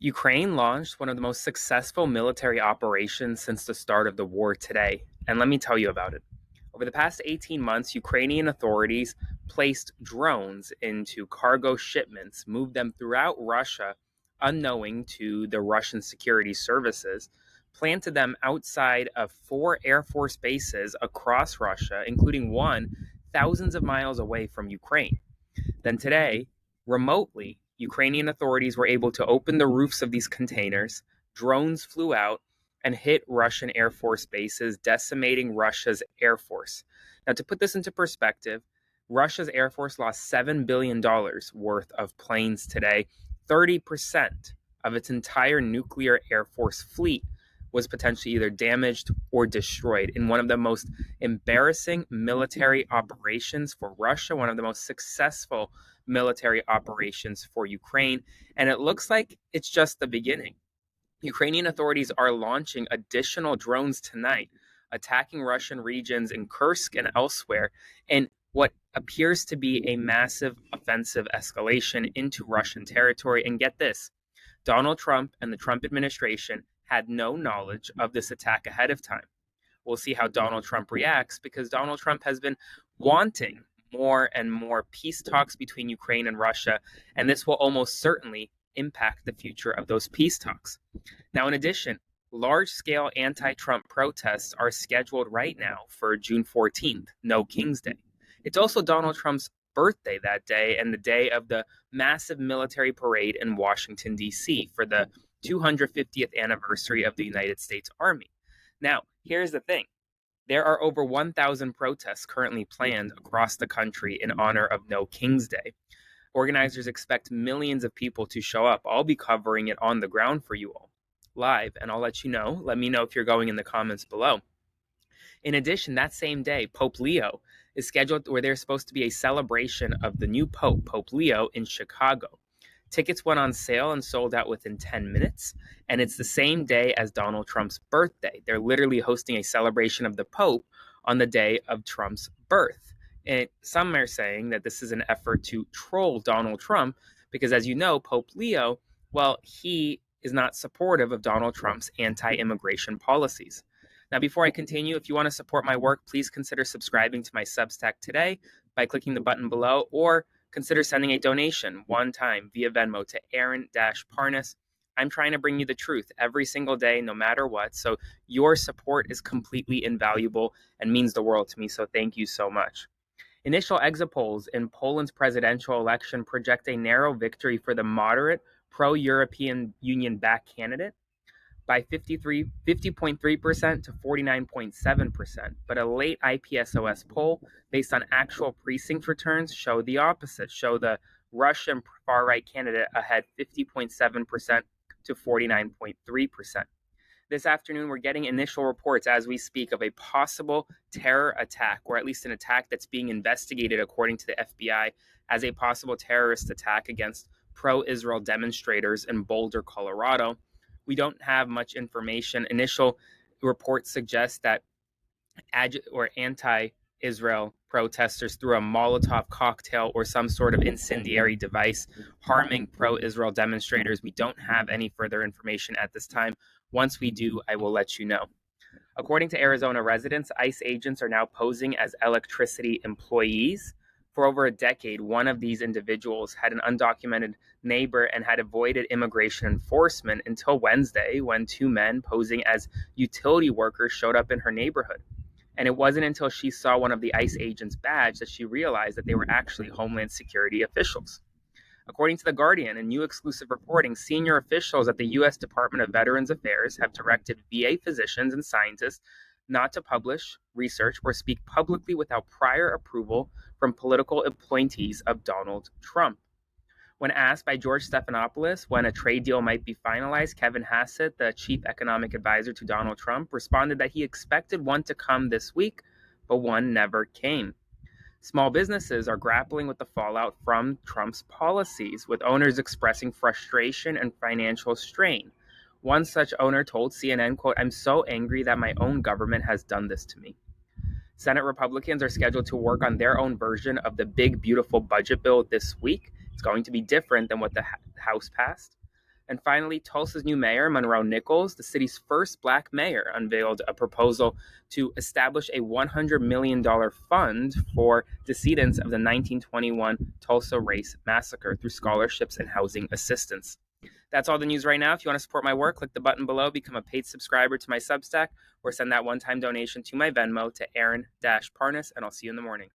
Ukraine launched one of the most successful military operations since the start of the war today, and let me tell you about it. Over the past 18 months, Ukrainian authorities placed drones into cargo shipments, moved them throughout Russia, unknowing to the Russian security services, planted them outside of four Air Force bases across Russia, including one thousands of miles away from Ukraine. Then today, remotely, Ukrainian authorities were able to open the roofs of these containers. Drones flew out and hit Russian Air Force bases, decimating Russia's Air Force. Now, to put this into perspective, Russia's Air Force lost $7 billion worth of planes today. 30% of its entire nuclear Air Force fleet was potentially either damaged or destroyed in one of the most embarrassing military operations for Russia, one of the most successful military operations for Ukraine. And it looks like it's just the beginning. Ukrainian authorities are launching additional drones tonight, attacking Russian regions in Kursk and elsewhere, in what appears to be a massive offensive escalation into Russian territory. And get this, Donald Trump and the Trump administration had no knowledge of this attack ahead of time. We'll see how Donald Trump reacts because Donald Trump has been wanting more and more peace talks between Ukraine and Russia, and this will almost certainly impact the future of those peace talks. Now, in addition, large scale anti Trump protests are scheduled right now for June 14th, No King's Day. It's also Donald Trump's birthday that day and the day of the massive military parade in Washington, D.C. for the 250th anniversary of the United States Army. Now, here's the thing. There are over 1,000 protests currently planned across the country in honor of No King's Day. Organizers expect millions of people to show up. I'll be covering it on the ground for you all live, and I'll let you know. Let me know if you're going in the comments below. In addition, that same day, Pope Leo is scheduled where there's supposed to be a celebration of the new Pope, Pope Leo, in Chicago. Tickets went on sale and sold out within 10 minutes, and it's the same day as Donald Trump's birthday. They're literally hosting a celebration of the Pope on the day of Trump's birth. And some are saying that this is an effort to troll Donald Trump because, as you know, Pope Leo, well, he is not supportive of Donald Trump's anti-immigration policies. Now, before I continue, if you want to support my work, please consider subscribing to my Substack today by clicking the button below, or consider sending a donation one time via Venmo to Aaron-Parnas. I'm trying to bring you the truth every single day, no matter what. So your support is completely invaluable and means the world to me. So thank you so much. Initial exit polls in Poland's presidential election project a narrow victory for the moderate pro-European Union-backed candidate by 50.3% to 49.7%, but a late IPSOS poll based on actual precinct returns show the opposite, show the Russian far-right candidate ahead 50.7% to 49.3%. This afternoon, we're getting initial reports as we speak of a possible terror attack, or at least an attack that's being investigated, according to the FBI, as a possible terrorist attack against pro-Israel demonstrators in Boulder, Colorado. We don't have much information. Initial reports suggest that anti-Israel protesters threw a Molotov cocktail or some sort of incendiary device harming pro-Israel demonstrators. We don't have any further information at this time. Once we do, I will let you know. According to Arizona residents, ICE agents are now posing as electricity employees. For over a decade, one of these individuals had an undocumented neighbor and had avoided immigration enforcement until Wednesday, when two men posing as utility workers showed up in her neighborhood. And it wasn't until she saw one of the ICE agents' badge that she realized that they were actually Homeland Security officials. According to The Guardian, in new exclusive reporting, senior officials at the U.S. Department of Veterans Affairs have directed VA physicians and scientists not to publish research or speak publicly without prior approval from political appointees of Donald Trump. When asked by George Stephanopoulos when a trade deal might be finalized, Kevin Hassett, the chief economic advisor to Donald Trump, responded that he expected one to come this week, but one never came. Small businesses are grappling with the fallout from Trump's policies, with owners expressing frustration and financial strain. One such owner told CNN, quote, "I'm so angry that my own government has done this to me." Senate Republicans are scheduled to work on their own version of the big, beautiful budget bill this week. It's going to be different than what the House passed. And finally, Tulsa's new mayor, Monroe Nichols, the city's first black mayor, unveiled a proposal to establish a $100 million fund for decedents of the 1921 Tulsa Race Massacre through scholarships and housing assistance. That's all the news right now. If you want to support my work, click the button below, become a paid subscriber to my Substack, or send that one-time donation to my Venmo to Aaron-Parnas, and I'll see you in the morning.